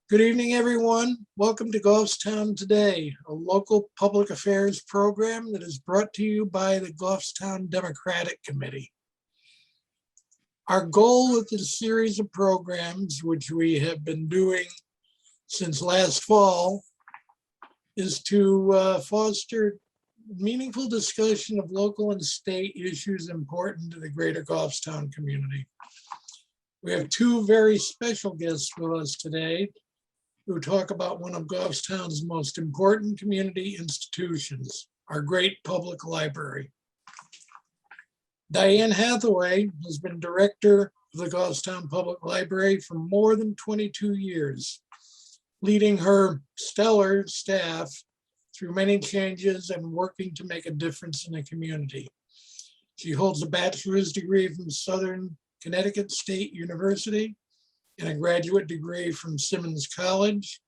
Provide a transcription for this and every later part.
Good evening, everyone. Welcome to Goffstown Today, a local public affairs program that is brought to you by the Goffstown Democratic Committee. Our goal with this series of programs, which we have been doing since last fall, is to foster meaningful discussion of local and state issues important to the greater Goffstown community. We have two very special guests with us today who talk about one of Goffstown's most important community institutions, our great public library. Dianne Hathaway has been director of the Goffstown Public Library for more than 22 years, leading her stellar staff through many changes and working to make a difference in the community. She holds a bachelor's degree from Southern Connecticut State University and a graduate degree from Simmons College,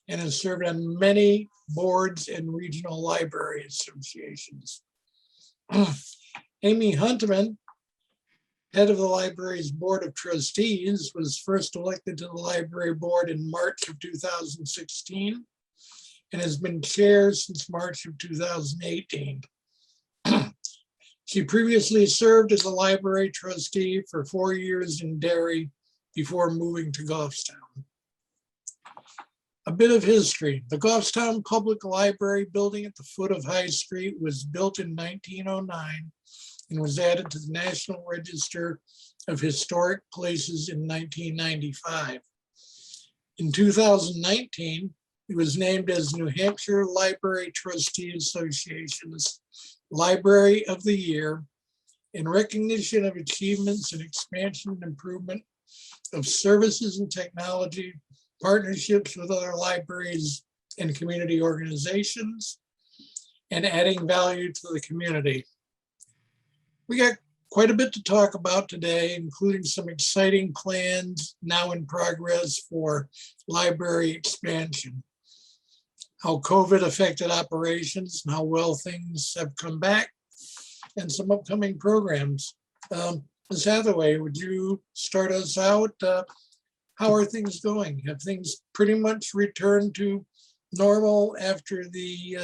and has served on many boards and regional library associations. Aimee Huntemann, head of the library's board of trustees, was first elected to the library board in March of 2016 and has been chair since March of 2018. She previously served as a library trustee for 4 years in Derry before moving to Goffstown. A bit of history. The Goffstown Public Library building at the foot of High Street was built in 1909 and was added to the National Register of Historic Places in 1995. In 2019, it was named as New Hampshire Library Trustee Association's Library of the Year in recognition of achievements in expansion and improvement of services and technology, partnerships with other libraries and community organizations, and adding value to the community. We got quite a bit to talk about today, including some exciting plans now in progress for library expansion, how COVID affected operations and how well things have come back, and some upcoming programs. Ms. Hathaway, would you start us out? How are things going? Have things pretty much returned to normal after the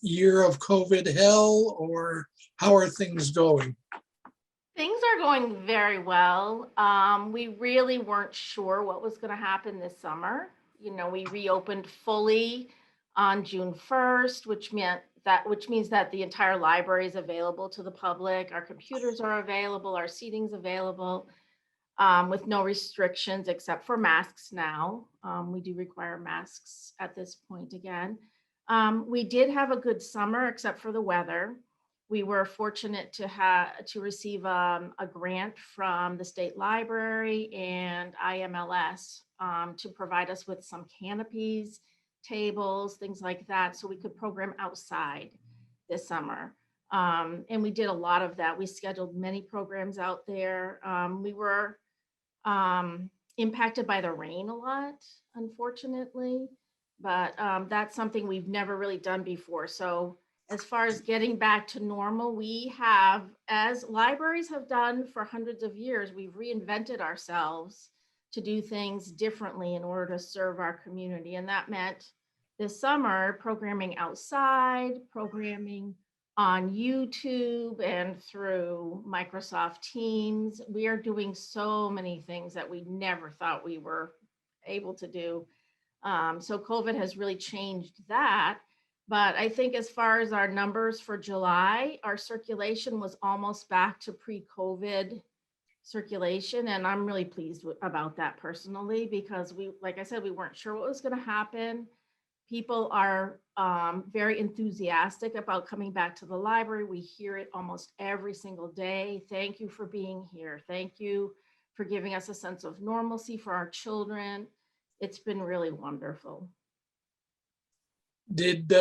year of COVID hell, or how are things going? Things are going very well. We really weren't sure what was going to happen this summer. We reopened fully on June 1st, which means that the entire library is available to the public. Our computers are available, our seating's available, with no restrictions except for masks now. We do require masks at this point again. We did have a good summer except for the weather. We were fortunate to receive a grant from the state library and IMLS to provide us with some canopies, tables, things like that, so we could program outside this summer. And we did a lot of that. We scheduled many programs out there. We were impacted by the rain a lot, unfortunately, but that's something we've never really done before. So as far as getting back to normal, we have, as libraries have done for hundreds of years, we've reinvented ourselves to do things differently in order to serve our community. And that meant this summer programming outside, programming on YouTube and through Microsoft Teams. We are doing so many things that we never thought we were able to do. So COVID has really changed that. But I think as far as our numbers for July, our circulation was almost back to pre-COVID circulation. And I'm really pleased about that personally, because like I said, we weren't sure what was going to happen. People are very enthusiastic about coming back to the library. We hear it almost every single day. Thank you for being here. Thank you for giving us a sense of normalcy for our children. It's been really wonderful. Did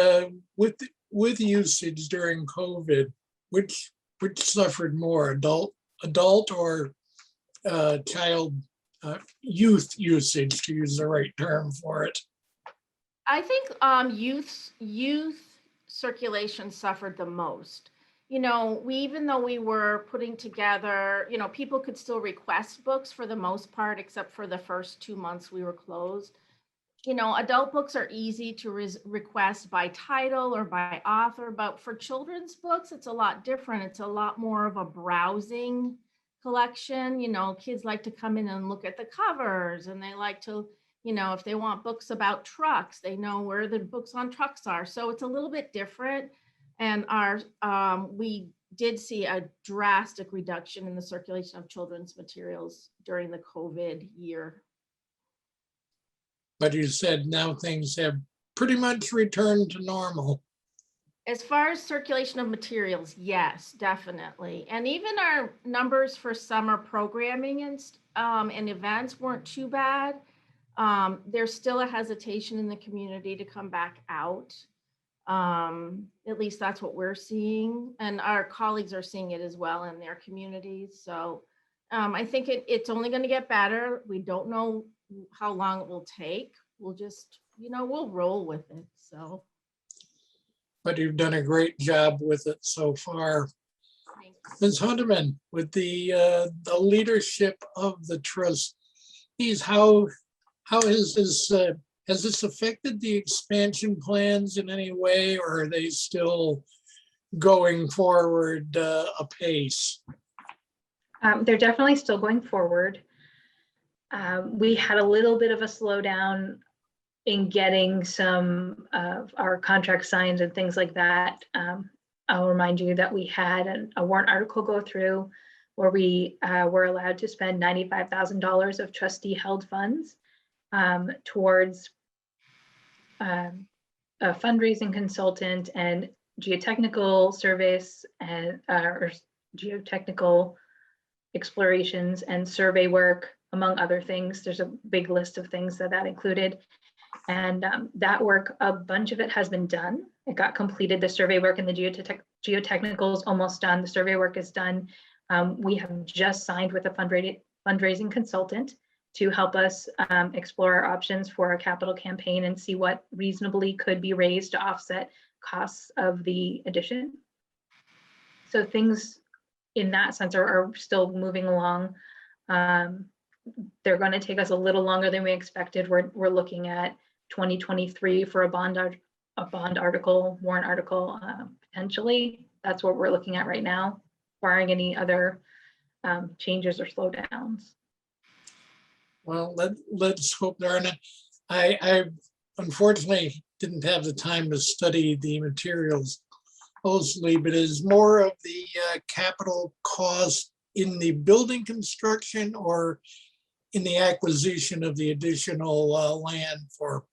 with usage during COVID, which suffered more, adult or child youth usage, to use the right term for it? I think youth circulation suffered the most. Even though we were putting together, people could still request books for the most part, except for the first 2 months we were closed. you know, adult books are easy to request by title or by author, but for children's books, it's a lot different. It's a lot more of a browsing collection. You know, kids like to come in and look at the covers, and they like to, you know, if they want books about trucks, they know where the books on trucks are. So it's a little bit different. And we did see a drastic reduction in the circulation of children's materials during the COVID year. But you said now things have pretty much returned to normal. As far as circulation of materials, yes, definitely. And even our numbers for summer programming and events weren't too bad. There's still a hesitation in the community to come back out. At least that's what we're seeing. And our colleagues are seeing it as well in their communities. So I think it's only going to get better. We don't know how long it will take. We'll just, you know, we'll roll with it. So. But you've done a great job with it so far. Thanks. Ms. Huntemann, with the leadership of the trustees, how has this affected the expansion plans in any way, or are they still going forward apace? They're definitely still going forward. We had a little bit of a slowdown in getting some of our contract signed and things like that. I'll remind you that we had a warrant article go through where we were allowed to spend $95,000 of trustee held funds towards a fundraising consultant and geotechnical service and or geotechnical explorations and survey work, among other things. There's a big list of things that included. And that work, a bunch of it has been done. It got completed. The survey work and the geotechnical is almost done. The survey work is done. We have just signed with a fundraising consultant to help us explore our options for a capital campaign and see what reasonably could be raised to offset costs of the addition. So things in that sense are still moving along. They're going to take us a little longer than we expected. We're looking at 2023 for a warrant article, potentially. That's what we're looking at right now, barring any other changes or slowdowns. Well, let's hope there are not. I unfortunately didn't have the time to study the materials closely, but is more of the capital cost in the building construction or in the acquisition of the additional land for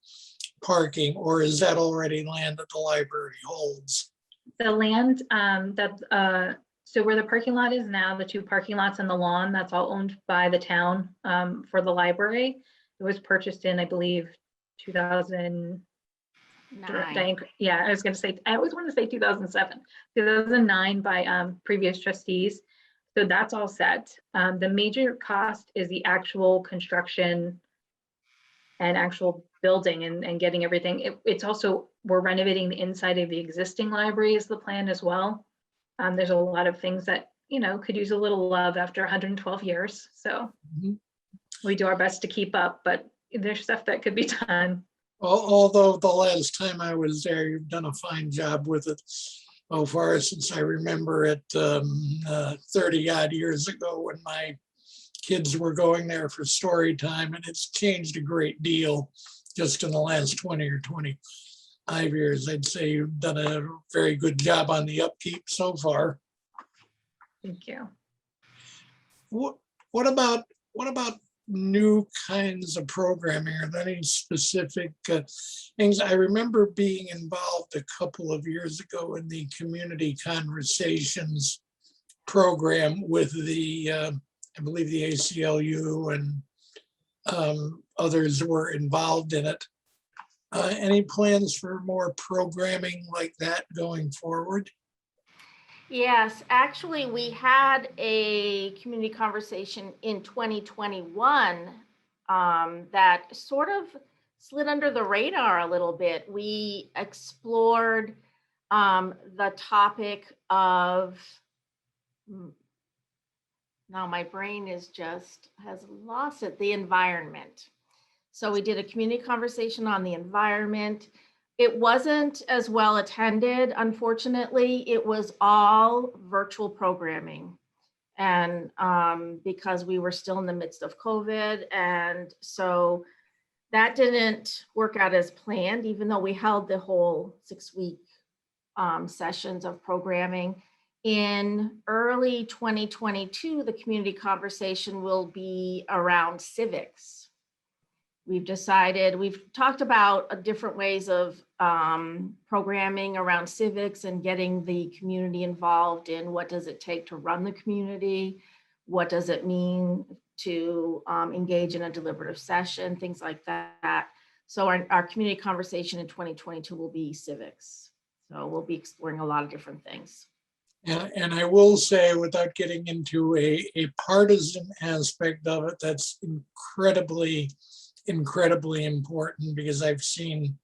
parking, or is that already land that the library holds? The land so where the parking lot is now, the two parking lots and the lawn, that's all owned by the town for the library. It was purchased in, I believe, 2009. Yeah, I was going to say, I always want to say 2007, 2009 by previous trustees. So that's all set. The major cost is the actual construction and actual building and getting everything. It's also, we're renovating the inside of the existing library is the plan as well. There's a lot of things that, you know, could use a little love after 112 years. So we do our best to keep up, but there's stuff that could be done. Although the last time I was there, you've done a fine job with it so far, since I remember it 30 odd years ago when my kids were going there for story time, and it's changed a great deal just in the last 20 or 25 years. I'd say you've done a very good job on the upkeep so far. Thank you. What about new kinds of programming? Are there any specific things? I remember being involved a couple of years ago in the community conversations program with the, I believe the ACLU and others were involved in it. Any plans for more programming like that going forward? Yes, actually, we had a community conversation in 2021 that sort of slid under the radar a little bit. We explored the topic of, now my brain has lost it, the environment. So we did a community conversation on the environment. It wasn't as well attended, unfortunately. It was all virtual programming. And because we were still in the midst of COVID. And so that didn't work out as planned, even though we held the whole 6-week sessions of programming. In early 2022, the community conversation will be around civics. We've talked about different ways of programming around civics and getting the community involved in what does it take to run the community, what does it mean to engage in a deliberative session, things like that. So our community conversation in 2022 will be civics. So we'll be exploring a lot of different things. And I will say, without getting into a partisan aspect of it, that's incredibly important, because I've seen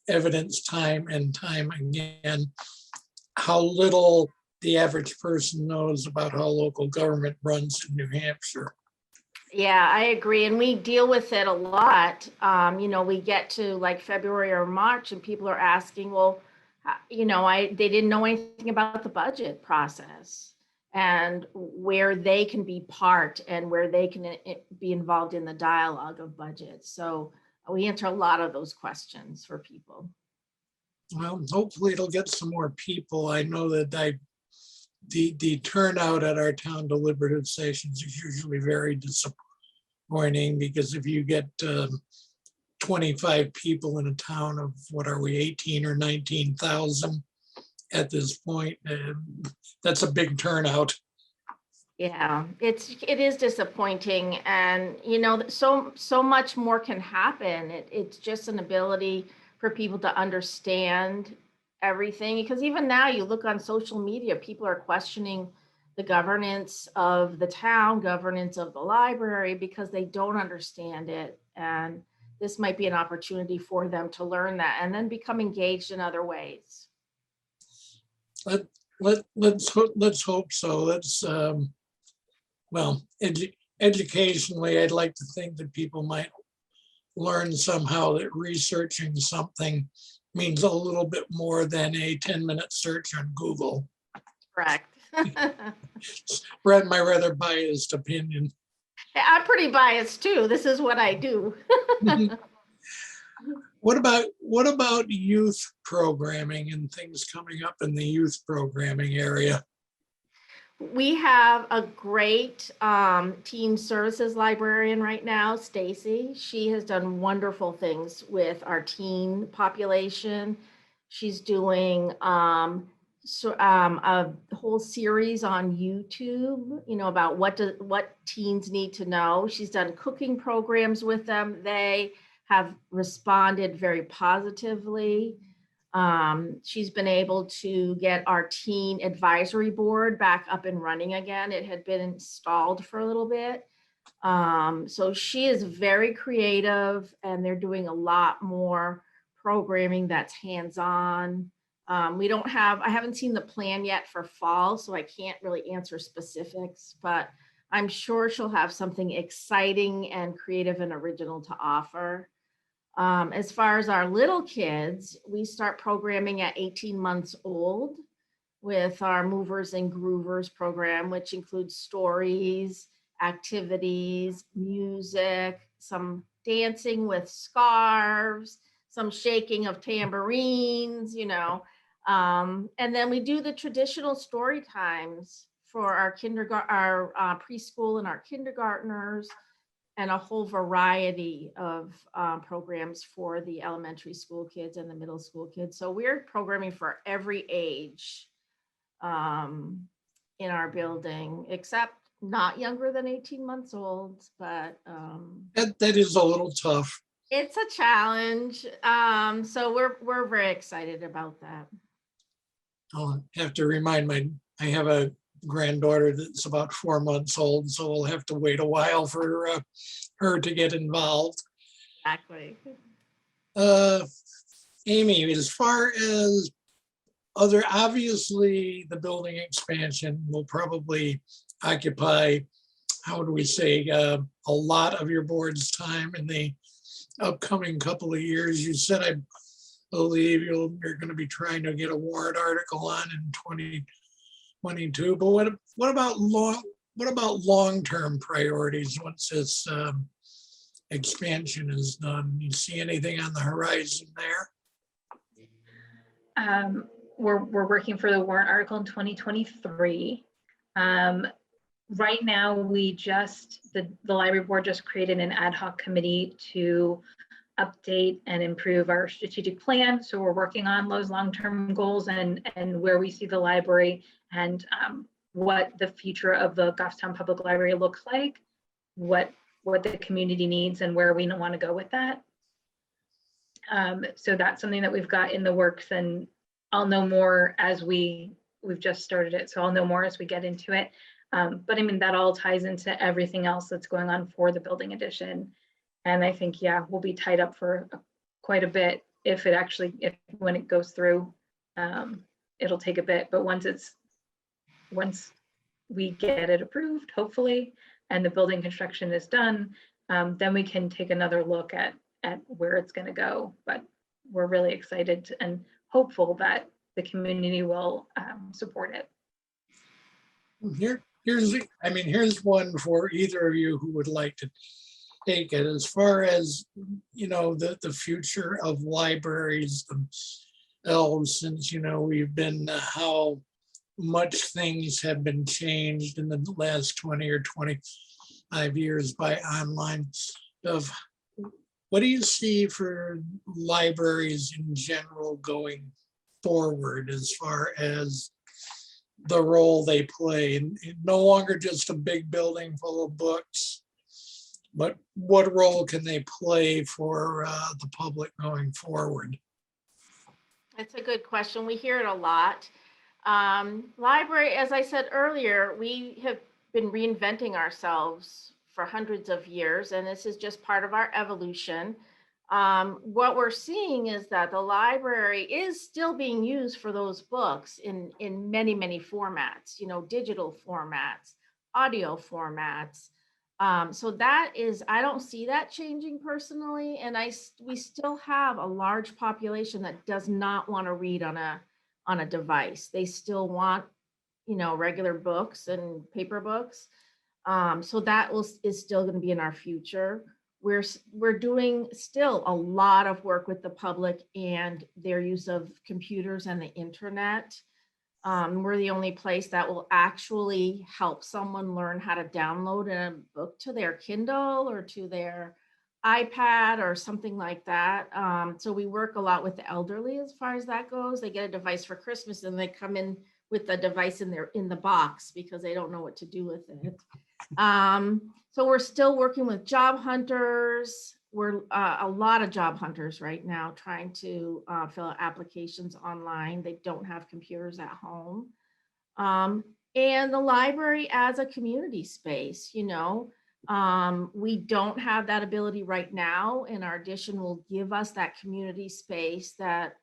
evidence time and time again how little the average person knows about how local government runs in New Hampshire. Yeah, I agree. And we deal with it a lot. We get to like February or March and people are asking, well, they didn't know anything about the budget process and where they can be part and where they can be involved in the dialogue of budget. So we answer a lot of those questions for people. Well, hopefully it'll get some more people. I know that the turnout at our town deliberative sessions is usually very disappointing, because if you get 25 people in a town of, what are we, 18 or 19,000 at this point, that's a big turnout. Yeah, it is disappointing, and so much more can happen. It's just an ability for people to understand everything, because even now you look on social media, people are questioning the governance of the town, governance of the library, because they don't understand it. And this might be an opportunity for them to learn that and then become engaged in other ways. Let's hope so. Educationally, I'd like to think that people might learn somehow that researching something means a little bit more than a 10-minute search on Google. Correct. My rather biased opinion. I'm pretty biased too. This is what I do. What about youth programming and things coming up in the youth programming area? We have a great teen services librarian right now, Stacy. She has done wonderful things with our teen population. She's doing a whole series on YouTube, about what teens need to know. She's done cooking programs with them. They have responded very positively. She's been able to get our teen advisory board back up and running again. It had been installed for a little bit. So she is very creative, and they're doing a lot more programming that's hands-on. I haven't seen the plan yet for fall, so I can't really answer specifics, but I'm sure she'll have something exciting and creative and original to offer. As far as our little kids, we start programming at 18 months old with our Movers and Groovers program, which includes stories, activities, music, some dancing with scarves, some shaking of tambourines, and then we do the traditional story times for our preschool and our kindergartners, and a whole variety of programs for the elementary school kids and the middle school kids. So we're programming for every age in our building, except not younger than 18 months old, but that is a little tough. It's a challenge. So we're very excited about that. I'll have to remind I have a granddaughter that's about 4 months old, so we'll have to wait a while for her to get involved. Exactly. Aimee, as far as obviously the building expansion will probably occupy, how do we say, a lot of your board's time in the upcoming couple of years? You said, I believe you're going to be trying to get a warrant article on in 2022, but what about long-term priorities once this expansion is done? You see anything on the horizon there? We're working for the warrant article in 2023. Right now, the library board just created an ad hoc committee to update and improve our strategic plan. So we're working on those long-term goals and where we see the library and what the future of the Goffstown Public Library looks like, what the community needs and where we want to go with that. So that's something that we've got in the works, and I'll know more as we've just started it. So I'll know more as we get into it. But I mean, that all ties into everything else that's going on for the building addition. And I think, yeah, we'll be tied up for quite a bit if when it goes through, it'll take a bit. But once we get it approved, hopefully, and the building construction is done, then we can take another look at where it's going to go. But we're really excited and hopeful that the community will support it. Here's one for either of you who would like to take it. As far as, the future of libraries themselves, since, we've been, how much things have been changed in the last 20 or 25 years by online stuff. What do you see for libraries in general going forward as far as the role they play? And no longer just a big building full of books, but what role can they play for the public going forward? That's a good question. We hear it a lot. Library, as I said earlier, we have been reinventing ourselves for hundreds of years, and this is just part of our evolution. What we're seeing is that the library is still being used for those books in many, many formats, digital formats, audio formats. So that is, I don't see that changing personally. And we still have a large population that does not want to read on a device. They still want, regular books and paper books. So that is still going to be in our future. We're doing still a lot of work with the public and their use of computers and the internet. We're the only place that will actually help someone learn how to download a book to their Kindle or to their iPad or something like that. So we work a lot with the elderly as far as that goes. They get a device for Christmas and they come in with the device in the box because they don't know what to do with it. So we're still working with job hunters. We're a lot of job hunters right now trying to fill out applications online. They don't have computers at home. And the library as a community space, we don't have that ability right now, and our addition will give us that community space that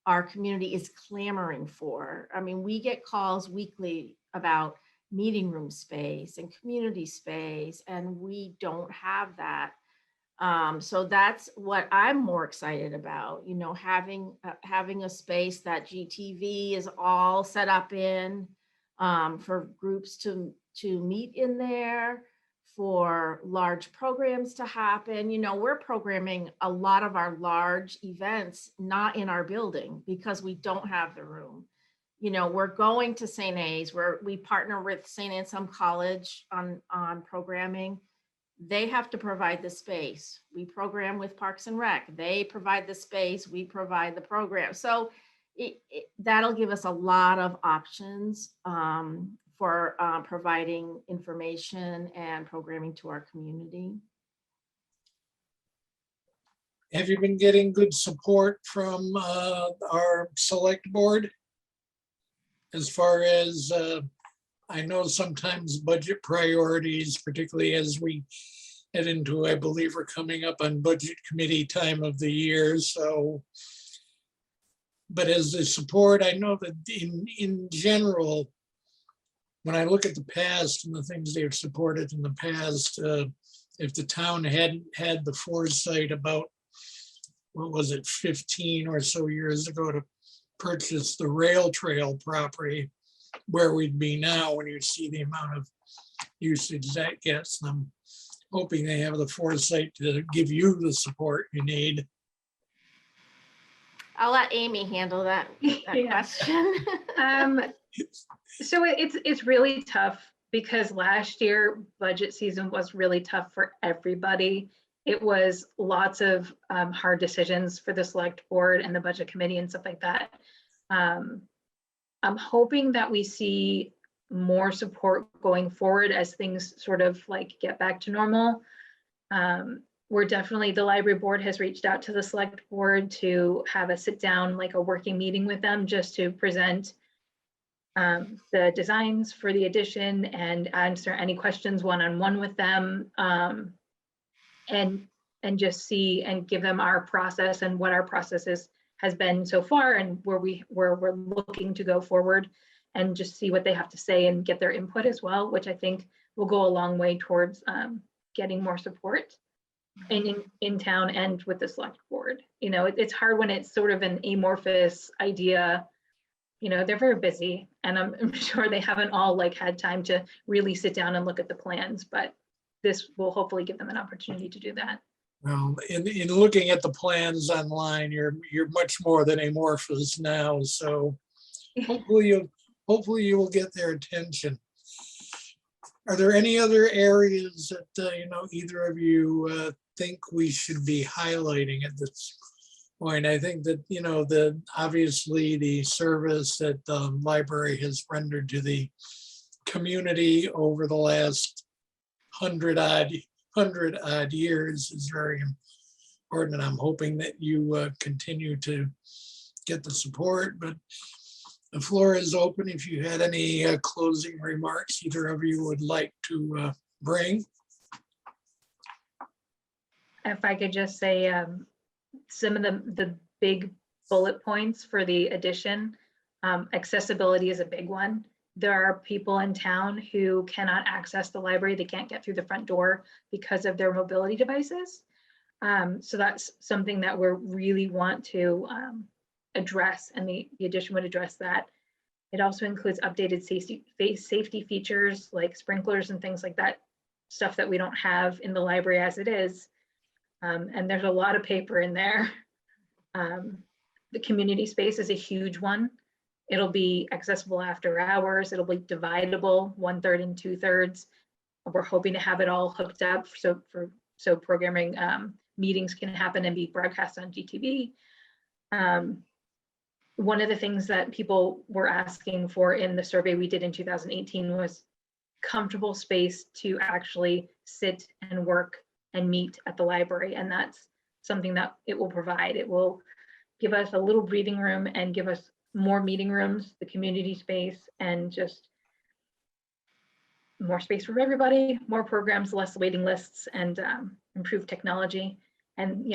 our community is clamoring for. I mean, we get calls weekly about meeting room space and community space, and we don't have that. So that's what I'm more excited about, having a space that GTV is all set up in, for groups to meet in there, for large programs to happen. We're programming a lot of our large events not in our building because we don't have the room. We're going to St. A's, where we partner with St. Anselm College on programming. They have to provide the space. We program with Parks and Rec. They provide the space. We provide the program. So that'll give us a lot of options for providing information and programming to our community. Have you been getting good support from our select board? As far as, I know sometimes budget priorities, particularly as we head into, I believe we're coming up on budget committee time of the year. So, but as the support, I know that in general, when I look at the past and the things they've supported in the past, if the town hadn't had the foresight about what was it, 15 or so years ago to purchase the rail trail property where we'd be now when you see the amount of usage that gets. And I'm hoping they have the foresight to give you the support you need. I'll let Aimee handle that Yeah. question. So it's really tough because last year budget season was really tough for everybody. It was lots of hard decisions for the select board and the budget committee and stuff like that. I'm hoping that we see more support going forward as things sort of like get back to normal. We're definitely, the library board has reached out to the select board to have a sit down, like a working meeting with them, just to present the designs for the addition and answer any questions one-on-one with them, and just see and give them our process and what our process has been so far and where we're looking to go forward, and just see what they have to say and get their input as well, which I think will go a long way towards getting more support in town and with the select board. You know, it's hard when it's sort of an amorphous idea. You know, they're very busy, and I'm sure they haven't all like had time to really sit down and look at the plans, but this will hopefully give them an opportunity to do that. Well, in looking at the plans online, you're much more than amorphous now. So hopefully you will get their attention. Are there any other areas that either of you think we should be highlighting at this point? I think that obviously the service that the library has rendered to the community over the last 100 odd years is very important, and I'm hoping that you continue to get the support. But the floor is open if you had any closing remarks either of you would like to bring. If I could just say some of the big bullet points for the addition, accessibility is a big one. There are people in town who cannot access the library. They can't get through the front door because of their mobility devices. So that's something that we really want to address, and the addition would address that. It also includes updated safety features like sprinklers and things like that, stuff that we don't have in the library as it is. And there's a lot of paper in there. The community space is a huge one. It'll be accessible after hours. It'll be dividable 1/3 and 2/3. We're hoping to have it all hooked up so programming meetings can happen and be broadcast on GTV. One of the things that people were asking for in the survey we did in 2018 was comfortable space to actually sit and work and meet at the library. And that's something that it will provide. It will give us a little breathing room and give us more meeting rooms, the community space, and just more space for everybody, more programs, less waiting lists, and improved technology. And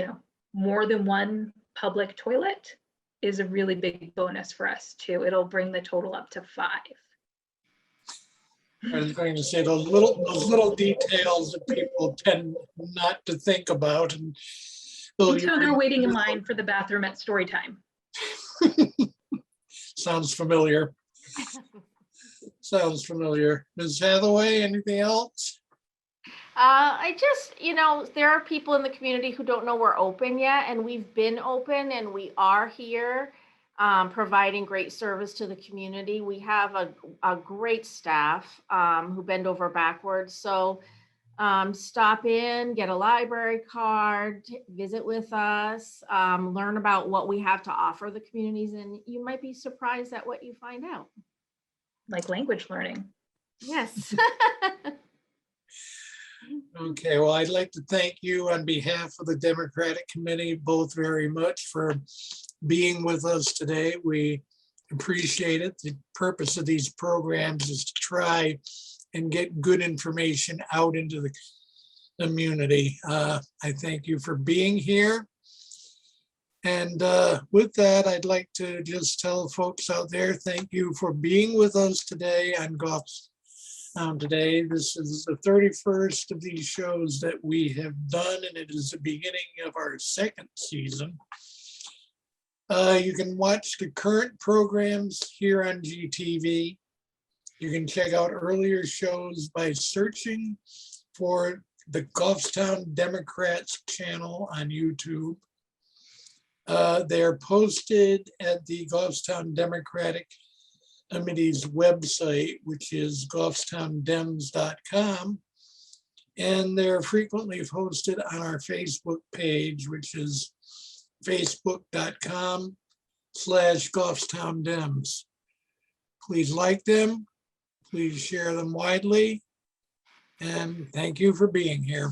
more than one public toilet is a really big bonus for us too. It'll bring the total up to 5. I was going to say those little details that people tend not to think about. Until they're waiting in line for the bathroom at story time. Sounds familiar. Sounds familiar. Ms. Hathaway, anything else? I just, there are people in the community who don't know we're open yet, and we've been open and we are here providing great service to the community. We have a great staff who bend over backwards. So stop in, get a library card, visit with us, learn about what we have to offer the communities, and you might be surprised at what you find out. Like language learning. Yes. Okay, well, I'd like to thank you on behalf of the Democratic Committee both very much for being with us today. We appreciate it. The purpose of these programs is to try and get good information out into the community. I thank you for being here. And with that, I'd like to just tell folks out there, thank you for being with us today on Goffstown today. This is the 31st of these shows that we have done, and it is the beginning of our second season. You can watch the current programs here on GTV. You can check out earlier shows by searching for the Goffstown Democrats channel on YouTube. They're posted at the Goffstown Democratic Committee's website, which is goffstowndems.com. And they're frequently posted on our Facebook page, which is facebook.com/GoffstownDems. Please like them, please share them widely, and thank you for being here.